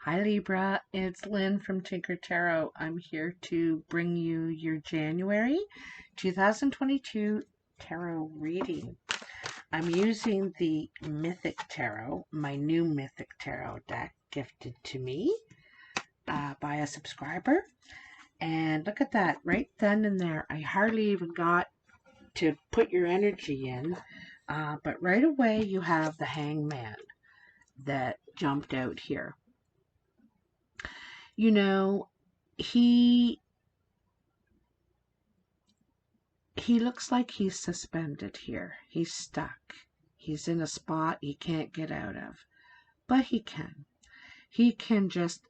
Hi Libra, it's Lynn from Tinker Tarot. I'm here to bring you your January 2022 tarot reading. I'm using the Mythic Tarot, my new Mythic Tarot deck gifted to me by a subscriber. And look at that, right then and there. I hardly even got to put your energy in, but right away you have the Hangman that jumped out here. You know, he looks like he's suspended here. He's stuck. He's in a spot he can't get out of. But he can. He can just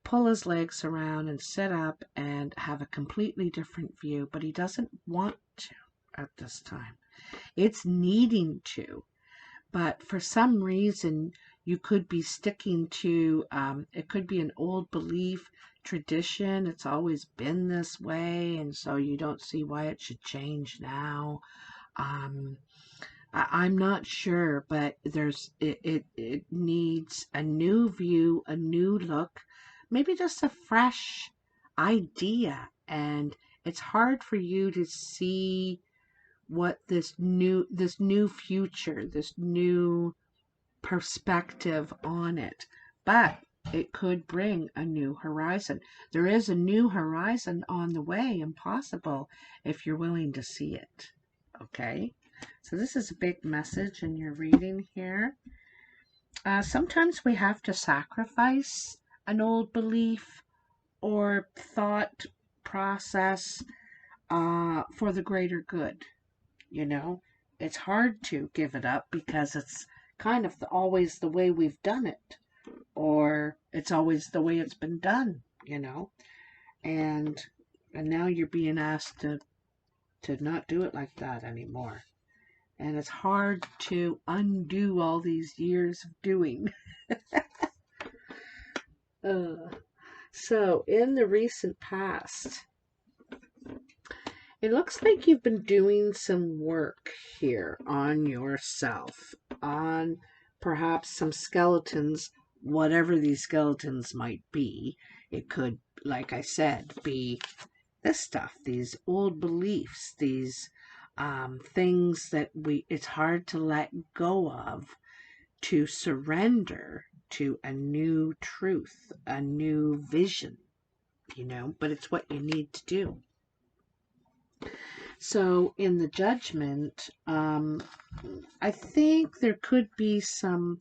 pull his legs around and sit up and have a completely different view, but he doesn't want to at this time. It's needing to. But for some reason, you could be sticking to, it could be an old belief, tradition. It's always been this way, and so you don't see why it should change now. I'm not sure, but it needs a new view, a new look, maybe just a fresh idea. And it's hard for you to see what this new future, this new perspective on it, but it could bring a new horizon. There is a new horizon on the way and possible if you're willing to see it. Okay, so this is a big message in your reading here. Sometimes we have to sacrifice an old belief or thought process for the greater good. You know, it's hard to give it up because it's kind of always the way we've done it, or it's always the way it's been done, and now you're being asked to not do it like that anymore. And it's hard to undo all these years of doing. So in the recent past, it looks like you've been doing some work here on yourself, on perhaps some skeletons, whatever these skeletons might be. It could, like I said, be this stuff, these old beliefs, these things that it's hard to let go of, to surrender to a new truth, a new vision, but it's what you need to do. So in the judgment, I think there could be some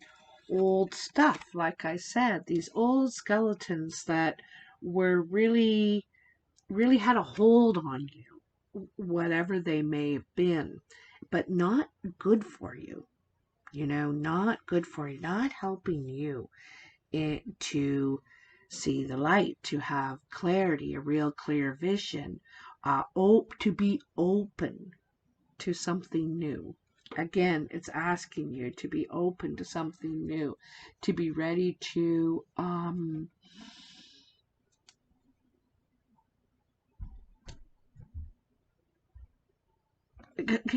old stuff, like I said, these old skeletons that were really had a hold on you, whatever they may have been, but not good for you, not good for you, not helping you to see the light, to have clarity, a real clear vision, to be open to something new. Again, it's asking you to be open to something new, to be ready to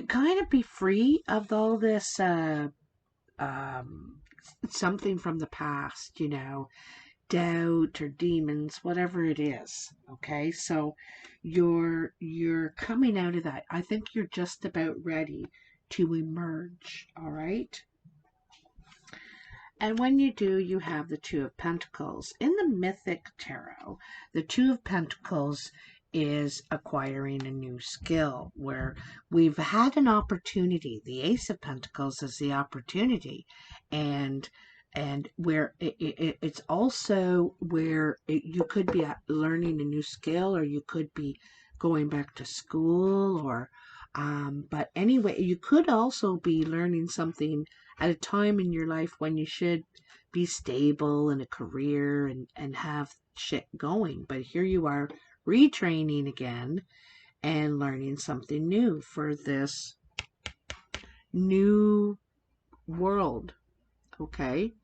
kind of be free of all this something from the past, doubt or demons, whatever it is. Okay, so you're coming out of that. I think you're just about ready to emerge. All right, and when you do, you have the Two of Pentacles. In the Mythic Tarot, the Two of Pentacles is acquiring a new skill, where we've had an opportunity. The Ace of Pentacles is the opportunity, and where it's also where you could be learning a new skill, or you could be going back to school, or but anyway, you could also be learning something at a time in your life when you should be stable in a career and have shit going. But here you are retraining again and learning something new for this new world. Okay.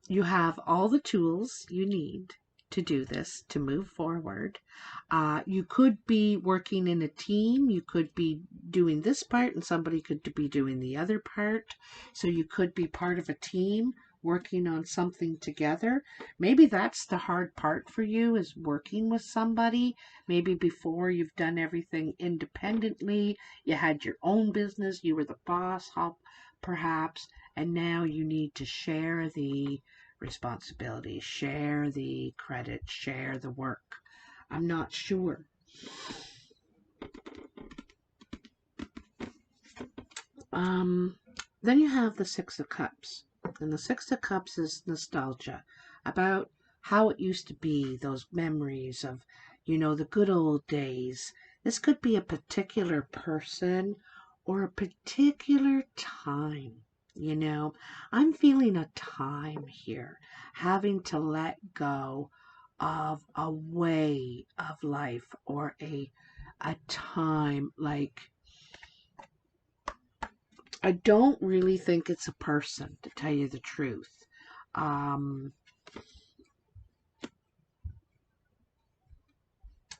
You have all the tools you need to do this, to move forward. You could be working in a team. You could be doing this part and somebody could be doing the other part. So you could be part of a team working on something together. Maybe that's the hard part for you, is working with somebody. Maybe before you've done everything independently, you had your own business, you were the boss, perhaps, and now you need to share the responsibility, share the credit, share the work. I'm not sure. Then you have the Six of Cups. And the Six of Cups is nostalgia about how it used to be, those memories of, the good old days. This could be a particular person or a particular time. I'm feeling a time here, having to let go of a way of life or a time. Like, I don't really think it's a person, to tell you the truth.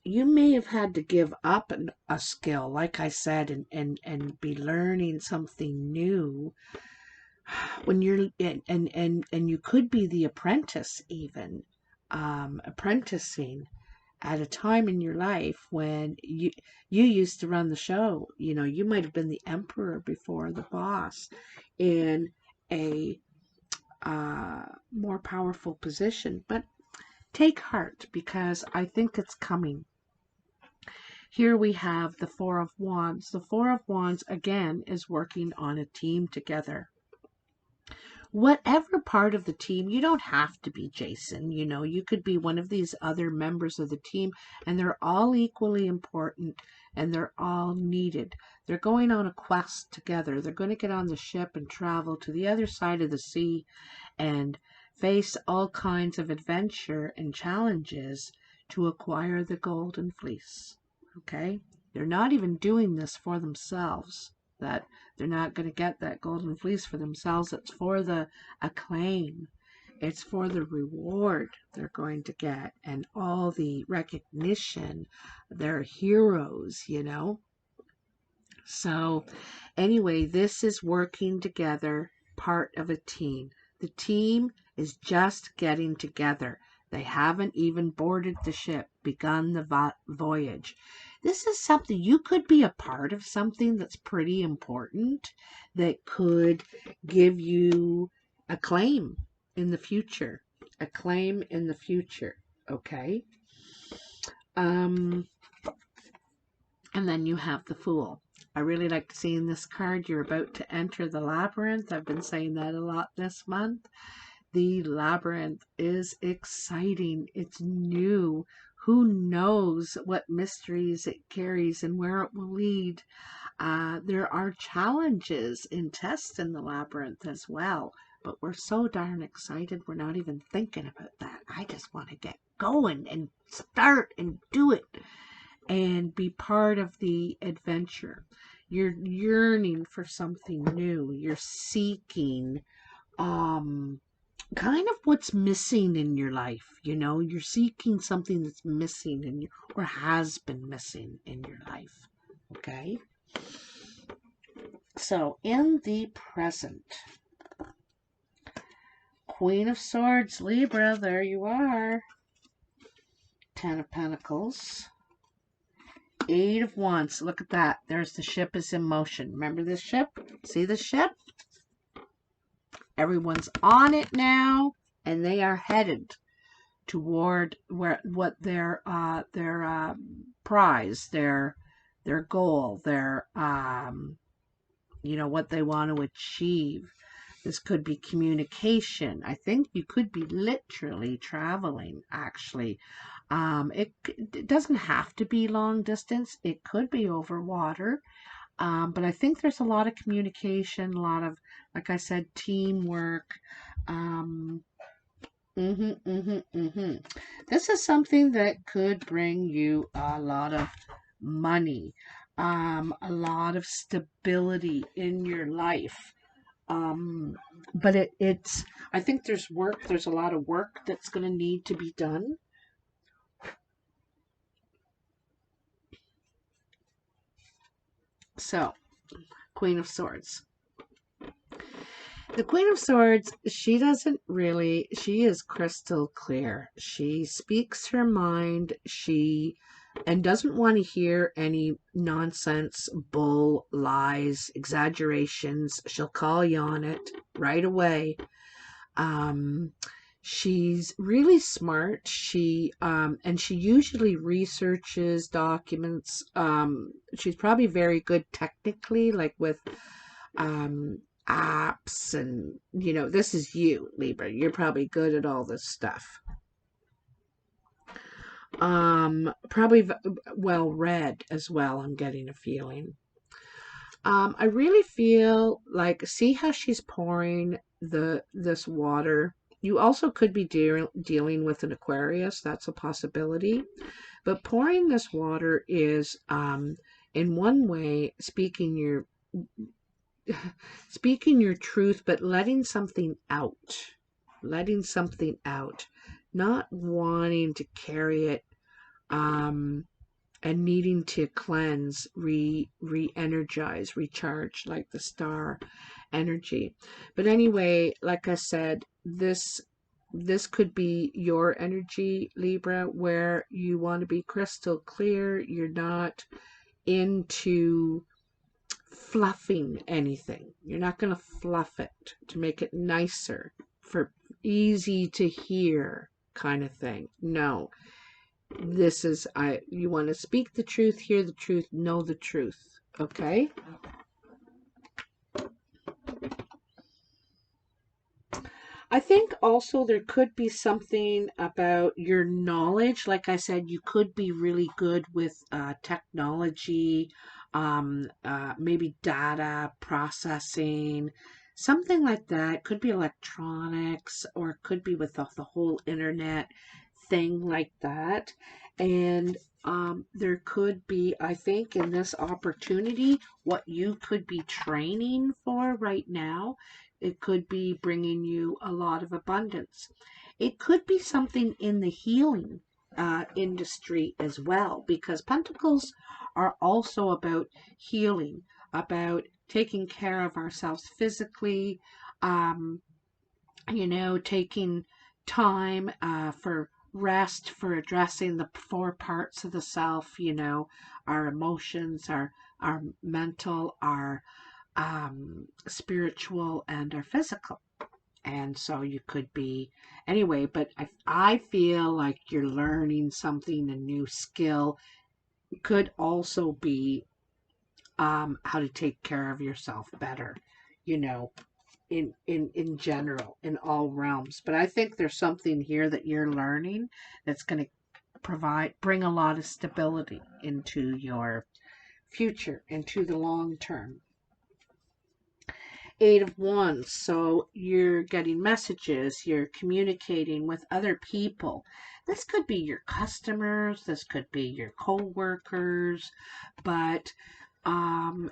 You may have had to give up a skill, like I said, and be learning something new when you're and you could be the apprentice, even apprenticing at a time in your life when you used to run the show. You might have been the emperor before, the boss, in a more powerful position. But take heart, because I think it's coming. Here we have the Four of Wands. The Four of Wands, again, is working on a team together. Whatever part of the team, you don't have to be Jason, you could be one of these other members of the team, and they're all equally important and they're all needed. They're going on a quest together. They're going to get on the ship and travel to the other side of the sea and face all kinds of adventure and challenges to acquire the golden fleece. Okay? They're not even doing this for themselves. That they're not going to get that golden fleece for themselves. It's for the acclaim. It's for the reward they're going to get and all the recognition. They're heroes, So anyway, this is working together, part of a team. The team is just getting together. They haven't even boarded the ship, begun the voyage. This is something, you could be a part of something that's pretty important, that could give you acclaim in the future. Acclaim in the future, okay? And then you have the Fool. I really like seeing this card. You're about to enter the labyrinth. I've been saying that a lot this month. The labyrinth is exciting. It's new. Who knows what mysteries it carries and where it will lead. There are challenges and tests in the labyrinth as well. But we're so darn excited, we're not even thinking about that. I just want to get going and start and do it and be part of the adventure. You're yearning for something new. You're seeking kind of what's missing in your life. You're seeking something that's missing in you, or has been missing in your life. Okay? So in the present, Queen of Swords, Libra, there you are. Ten of Pentacles. Eight of Wands. Look at that. There's the ship is in motion. Remember this ship? See the ship? Everyone's on it now, and they are headed toward what their prize, their goal, their what they want to achieve. This could be communication. I think you could be literally traveling, actually. It doesn't have to be long distance. It could be over water. But I think there's a lot of communication, a lot of, like I said, teamwork. This is something that could bring you a lot of money, a lot of stability in your life. But I think there's a lot of work that's going to need to be done So, Queen of Swords. The Queen of Swords, she is crystal clear. She speaks her mind. And doesn't want to hear any nonsense, bull, lies, exaggerations. She'll call you on it right away. She's really smart. And she usually researches documents. She's probably very good technically, like with apps, and this is you, Libra. You're probably good at all this stuff. Probably well read as well, I'm getting a feeling. I really feel like, see how she's pouring this water. You also could be dealing with an Aquarius. That's a possibility. But pouring this water is, in one way, speaking your truth, but letting something out. Letting something out. Not wanting to carry it, and needing to cleanse, re-energize, recharge, like the star energy. But anyway, like I said, this could be your energy, Libra, where you want to be crystal clear. You're not into fluffing anything. You're not going to fluff it to make it nicer, for easy to hear kind of thing. No. This is, you want to speak the truth, hear the truth, know the truth. Okay? I think also there could be something about your knowledge. Like I said, you could be really good with technology, maybe data processing, something like that. Could be electronics, or it could be with the whole internet thing like that. And there could be, I think, in this opportunity, what you could be training for right now. It could be bringing you a lot of abundance. It could be something in the healing industry as well, because Pentacles are also about healing, about taking care of ourselves physically, taking time for rest, for addressing the four parts of the self, our emotions, our mental, our spiritual, and our physical. And so you could be, anyway, but I feel like you're learning something, a new skill. Could also be how to take care of yourself better, in general, in all realms. But I think there's something here that you're learning that's going to bring a lot of stability into your future, into the long term. Eight of Wands. So you're getting messages, you're communicating with other people. This could be your customers, this could be your co-workers, but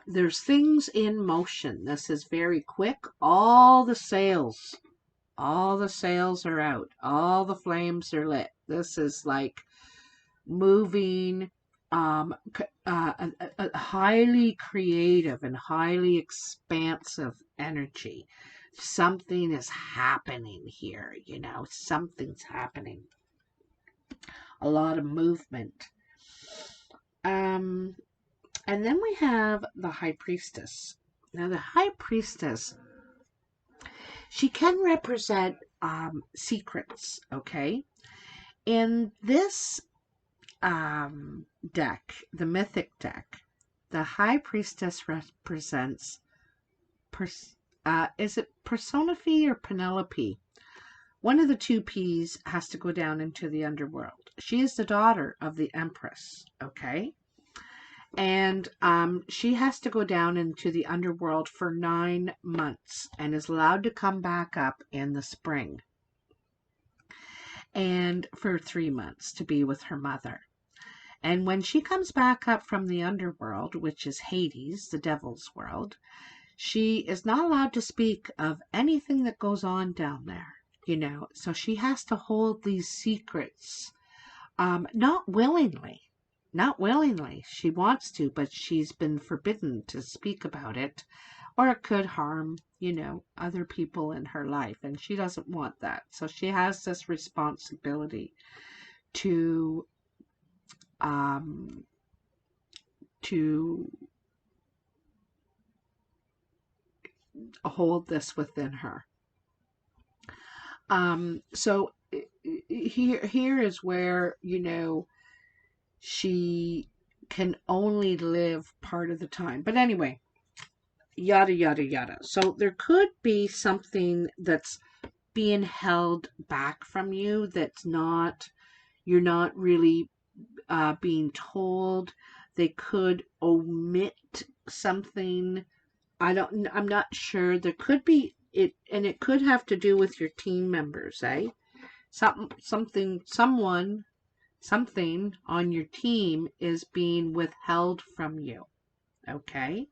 there's things in motion. This is very quick. All the sails are out. All the flames are lit. This is like moving, a highly creative and highly expansive energy. Something is happening here, something's happening. A lot of movement. And then we have the High Priestess. Now, the High Priestess, she can represent secrets, okay? In this deck, the Mythic deck, the High Priestess represents, is it Persephone or Penelope? One of the two P's has to go down into the underworld. She is the daughter of the Empress, okay? And she has to go down into the underworld for 9 months and is allowed to come back up in the spring. And for 3 months to be with her mother. And when she comes back up from the underworld, which is Hades, the devil's world, she is not allowed to speak of anything that goes on down there, So she has to hold these secrets, not willingly, Not willingly. She wants to, but she's been forbidden to speak about it, or it could harm, other people in her life, and she doesn't want that. So she has this responsibility to um to hold this within her. So here is where, she can only live part of the time. But anyway, yada, yada, yada. So there could be something that's being held back from you you're not really being told. They could omit something. I'm not sure. There could be it, and it could have to do with your team members, eh? Something on your team is being withheld from you. Okay?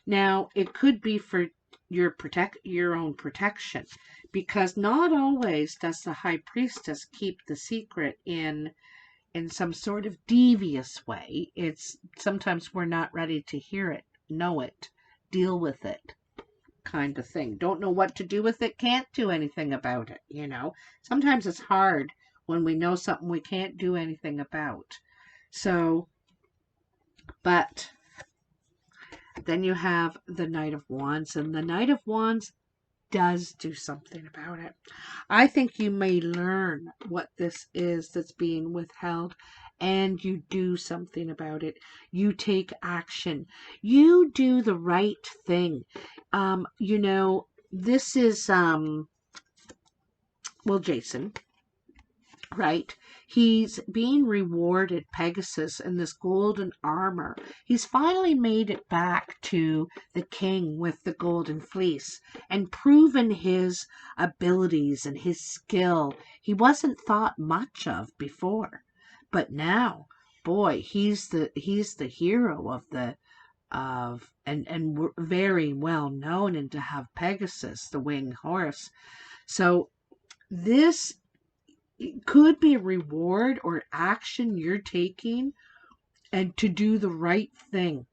Now, it could be for your own protection, because not always does the High Priestess keep the secret in some sort of devious way. It's sometimes we're not ready to hear it, know it, deal with it, kind of thing. Don't know what to do with it, can't do anything about it, Sometimes it's hard when we know something we can't do anything about. So, but then you have the Knight of Wands, and the Knight of Wands does do something about it. I think you may learn what this is that's being withheld, and you do something about it. You take action. You do the right thing. This is, Jason, right? He's being rewarded, Pegasus, in this golden armor. He's finally made it back to the king with the golden fleece and proven his abilities and his skill. He wasn't thought much of before, but now, boy, he's the hero and very well known, and to have Pegasus, the winged horse. So this could be a reward or action you're taking, and to do the right thing.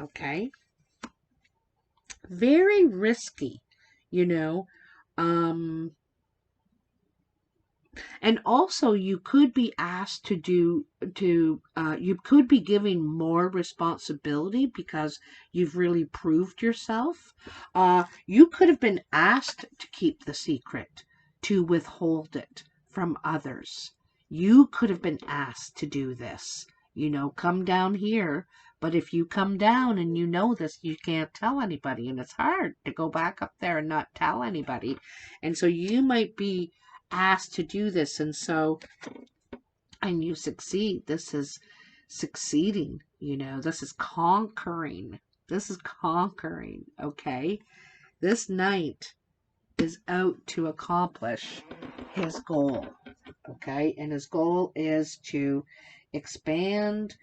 Okay? Very risky, and also you could be asked you could be giving more responsibility because you've really proved yourself. You could have been asked to keep the secret, to withhold it from others. You could have been asked to do this. Come down here. But if you come down and you know this, you can't tell anybody. And it's hard to go back up there and not tell anybody. And so you might be asked to do this. And you succeed. This is succeeding. This is conquering. Okay? This knight is out to accomplish his goal, okay? And his goal is to expand,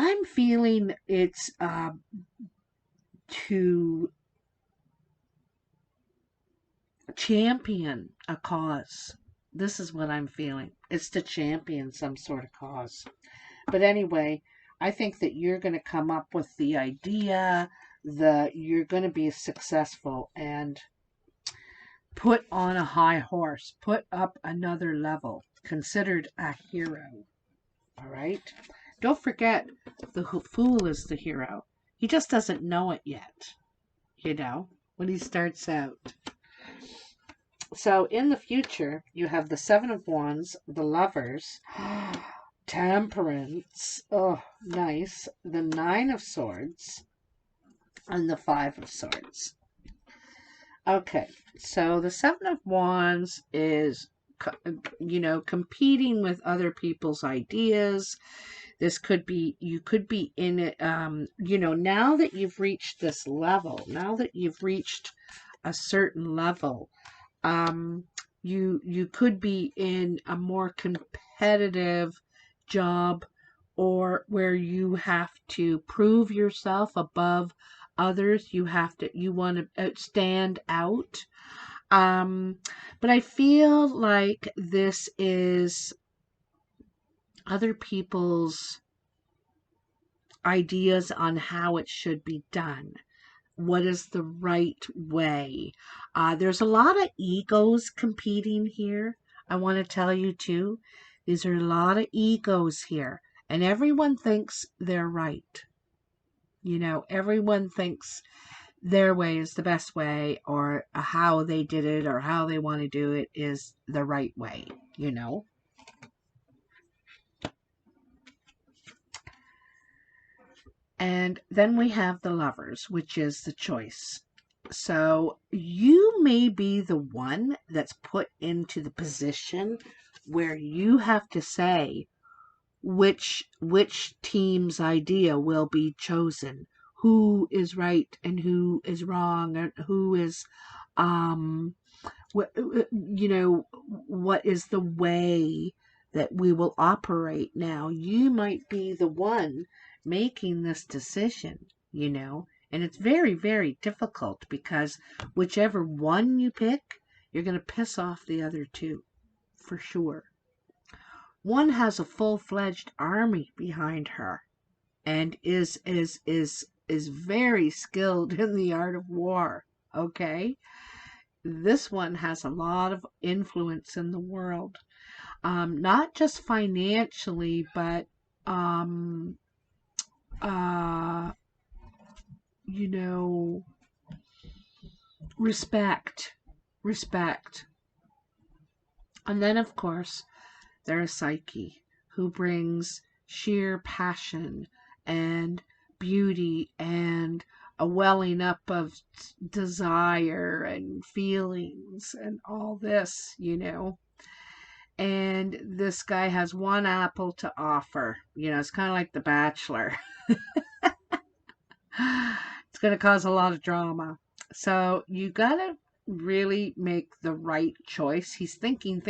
I'm feeling it's to champion a cause. This is what I'm feeling. It's to champion some sort of cause. But anyway, I think that you're going to come up with the idea that you're going to be successful and put on a high horse, put up another level, considered a hero. All right? Don't forget, the fool is the hero. He just doesn't know it yet, when he starts out. So in the future, you have the Seven of Wands, the Lovers, Temperance, oh, nice, the Nine of Swords, and the Five of Swords. Okay, so the Seven of Wands is, competing with other people's ideas. This could be, you could be in it, now that you've reached this level, now that you've reached a certain level, you could be in a more competitive job, or where you have to prove yourself above others. You want to stand out. But I feel like this is other people's ideas on how it should be done. What is the right way? There's a lot of egos competing here. I want to tell you too. These are a lot of egos here, and everyone thinks they're right. You know, everyone thinks their way is the best way, or how they did it, or how they want to do it is the right way, you know. And then we have the Lovers, which is the choice. So you may be the one that's put into the position where you have to say which team's idea will be chosen, who is right and who is wrong, and who is you know, what is the way that we will operate. Now you might be the one making this decision, you know, and it's very, very difficult, because whichever one you pick, you're going to piss off the other two for sure. One has a full-fledged army behind her, and is very skilled in the art of war. Okay, this one has a lot of influence in the world, not just financially, but you know, respect. And then, of course, there's Psyche, who brings sheer passion and beauty and a welling up of desire and feelings and all this, you know. And this guy has one apple to offer. You know, it's kind of like The Bachelor. It's going to cause a lot of drama. So you got to really make the right choice. He's thinking.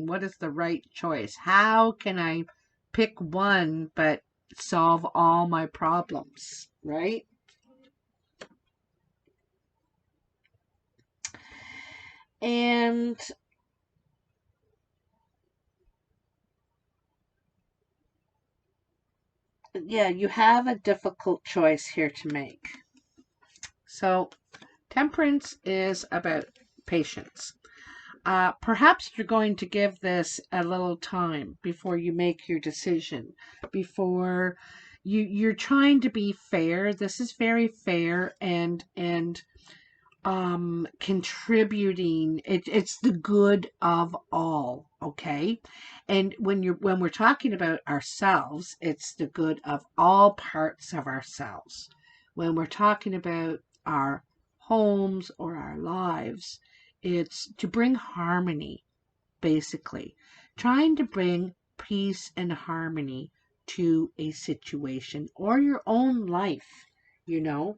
What is the right choice? How can I pick one but solve all my problems, right? And yeah, you have a difficult choice here to make. So Temperance is about patience. Perhaps you're going to give this a little time before you make your decision, before you're trying to be fair. This is very fair and contributing. It's the good of all, okay? And when we're talking about ourselves, it's the good of all parts of ourselves. When we're talking about our homes or our lives, it's to bring harmony, basically. Trying to bring peace and harmony to a situation or your own life, you know.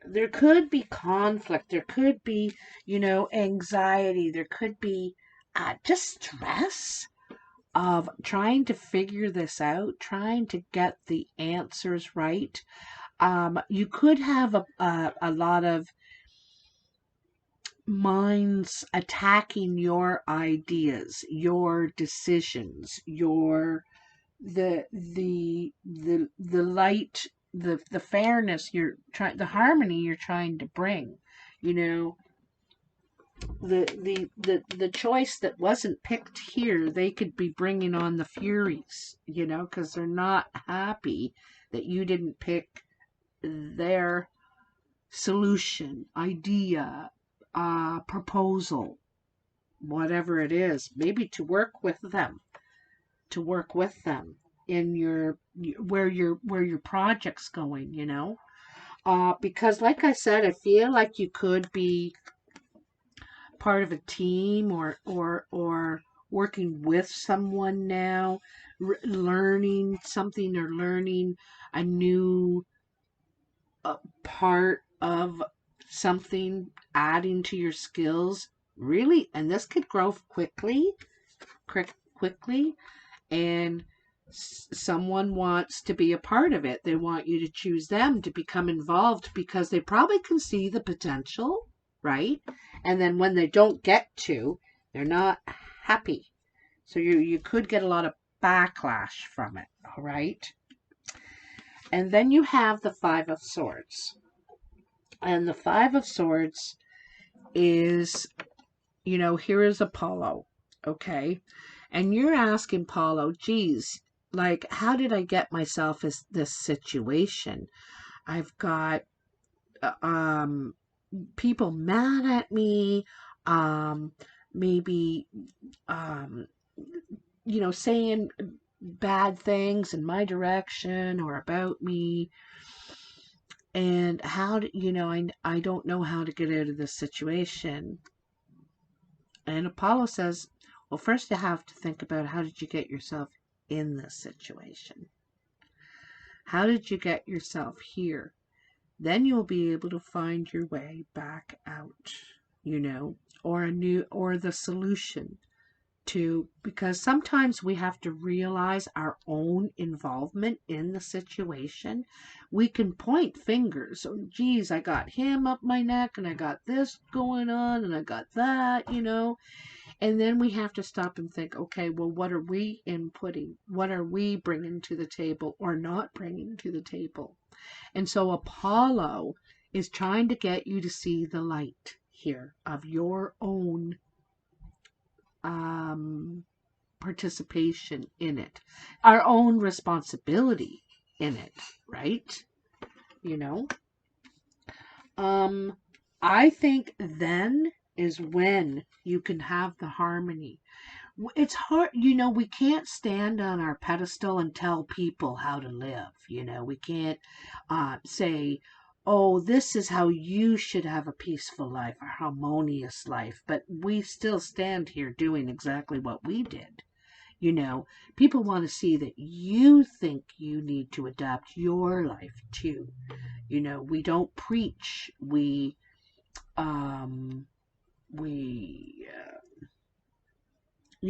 There could be conflict, there could be, you know, anxiety, there could be just stress of trying to figure this out, trying to get the answers right. You could have a lot of minds attacking your ideas, your decisions, your the light, the fairness you're trying, the harmony you're trying to bring, you know. The choice that wasn't picked here, they could be bringing on the Furies, you know, because they're not happy that you didn't pick their solution, idea, proposal, whatever it is, maybe to work with them, in your where your project's going, you know. Because like I said, I feel like you could be part of a team, or working with someone now, learning something, or learning a new part of something, adding to your skills, really. And this could grow quickly, and someone wants to be a part of it. They want you to choose them to become involved because they probably can see the potential, right? And then when they don't get to, they're not happy. So you could get a lot of backlash from it, all right? And then you have the Five of Swords. And the Five of Swords is, you know, here is Apollo, okay? And you're asking Apollo, geez, like, how did I get myself in this situation? I've got people mad at me, maybe, you know, saying bad things in my direction or about me. And how do, you know, I don't know how to get out of this situation. And Apollo says, well, first you have to think about how did you get yourself in this situation? How did you get yourself here? Then you'll be able to find your way back out, you know, or the solution to, because sometimes we have to realize our own involvement in the situation. We can point fingers. Oh, geez, I got him up my neck and I got this going on and I got that, you know. And then we have to stop and think, okay, well, what are we inputting? What are we bringing to the table or not bringing to the table? And so Apollo is trying to get you to see the light here of your own participation in it, our own responsibility in it, right? You know, I think then is when you can have the harmony. It's hard, you know, we can't stand on our pedestal and tell people how to live. You know, we can't say, oh, this is how you should have a peaceful life, a harmonious life. But we still stand here doing exactly what we did. You know, people want to see that you think you need to adapt your life too. You know, we don't preach. You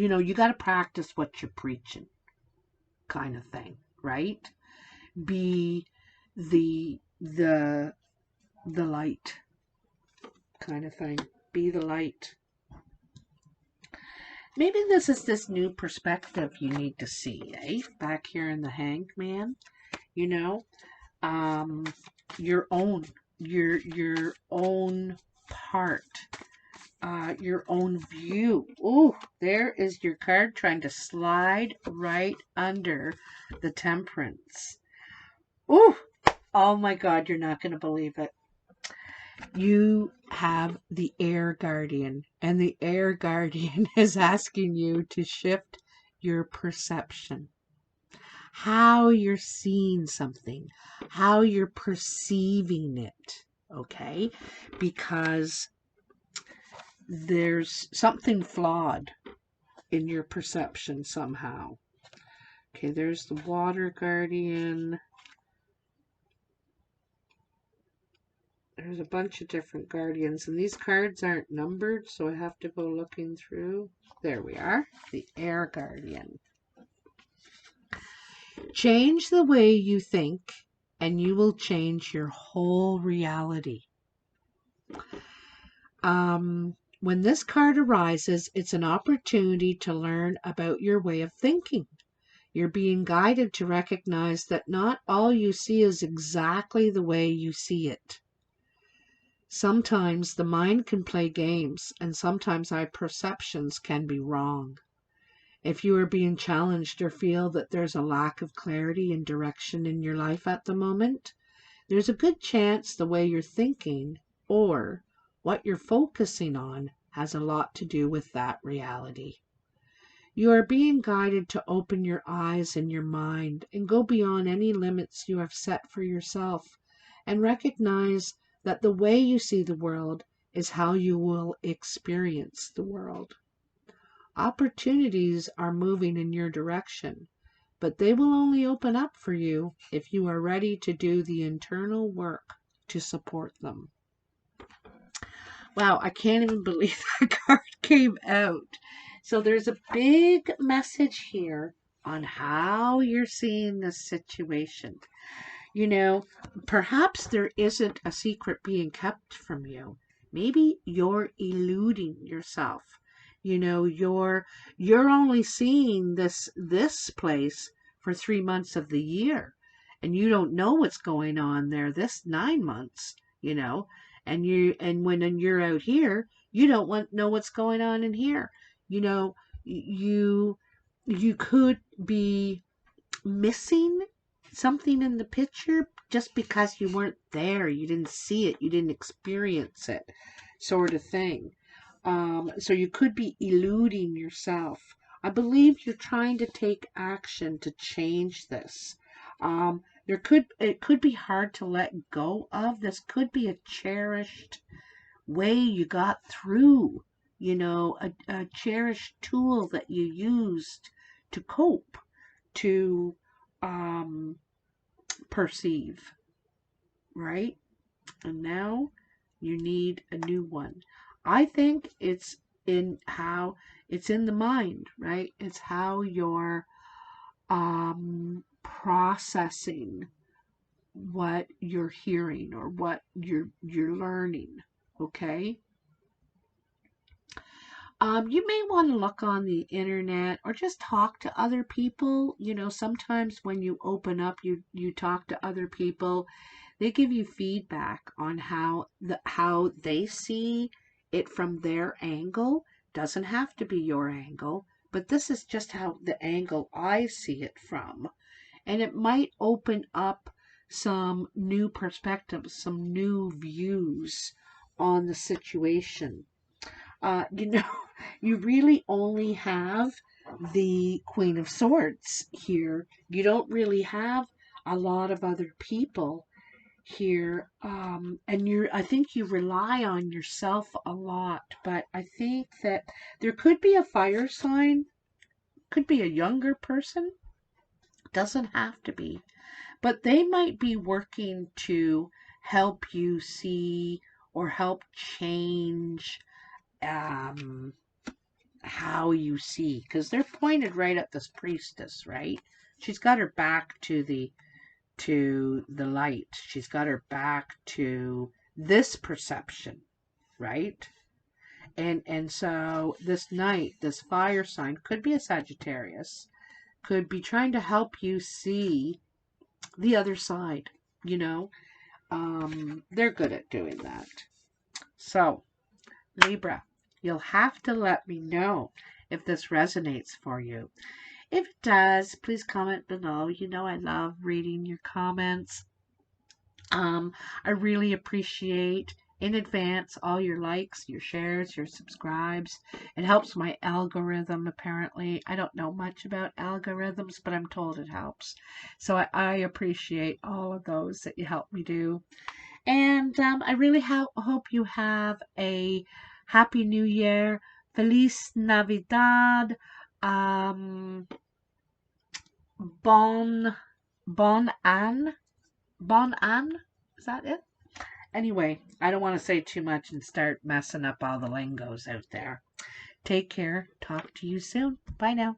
know, you got to practice what you're preaching, kind of thing, right? Be the light, kind of thing. Be the light. Maybe this is this new perspective you need to see, eh? Back here in the Hanged Man, you know, your own part, your own view. Oh, there is your card trying to slide right under the Temperance. Oh my God, you're not going to believe it. You have the Air Guardian, and the Air Guardian is asking you to shift your perception. How you're seeing something, how you're perceiving it, okay? Because there's something flawed in your perception somehow. Okay, there's the Water Guardian. There's a bunch of different guardians, and these cards aren't numbered, so I have to go looking through. There we are, the Air Guardian. Change the way you think, and you will change your whole reality. When this card arises, it's an opportunity to learn about your way of thinking. You're being guided to recognize that not all you see is exactly the way you see it. Sometimes the mind can play games, and sometimes our perceptions can be wrong. If you are being challenged or feel that there's a lack of clarity and direction in your life at the moment, there's a good chance the way you're thinking or what you're focusing on has a lot to do with that reality. You are being guided to open your eyes and your mind and go beyond any limits you have set for yourself and recognize that the way you see the world is how you will experience the world. Opportunities are moving in your direction, but they will only open up for you if you are ready to do the internal work to support them. Wow, I can't even believe that card came out. So there's a big message here on how you're seeing this situation. You know, perhaps there isn't a secret being kept from you. Maybe you're eluding yourself. You know, you're only seeing this place for 3 months of the year, and you don't know what's going on there this 9 months, you know, and when you're out here, you don't know what's going on in here. You know, you could be missing something in the picture just because you weren't there, you didn't see it, you didn't experience it, sort of thing. So you could be eluding yourself. I believe you're trying to take action to change this. It could be hard to let go of. This could be a cherished way you got through, you know, a cherished tool that you used to cope, to perceive, right? And now you need a new one. I think it's in the mind, right? It's how you're processing what you're hearing or what you're learning. Okay. You may want to look on the internet or just talk to other people. You know, sometimes when you open up, you talk to other people. They give you feedback on how they see it from their angle. Doesn't have to be your angle, but this is just how the angle I see it from. And it might open up some new perspectives, some new views on the situation. You know, you really only have the Queen of Swords here. You don't really have a lot of other people here. And I think you rely on yourself a lot, but I think that there could be a fire sign, could be a younger person, doesn't have to be, but they might be working to help you see or help change how you see, because they're pointed right at this priestess, right? She's got her back to the light. She's got her back to this perception, right? And so this knight, this fire sign, could be a Sagittarius, could be trying to help you see the other side, you know. They're good at doing that. So, Libra, you'll have to let me know if this resonates for you. If it does, please comment below. You know I love reading your comments. I really appreciate in advance all your likes, your shares, your subscribes. It helps my algorithm, apparently. I don't know much about algorithms, but I'm told it helps. So I appreciate all of those that you help me do. And I really hope you have a Happy New Year. Feliz Navidad. Bon An. Bon An? Is that it? Anyway, I don't want to say too much and start messing up all the lingos out there. Take care. Talk to you soon. Bye now.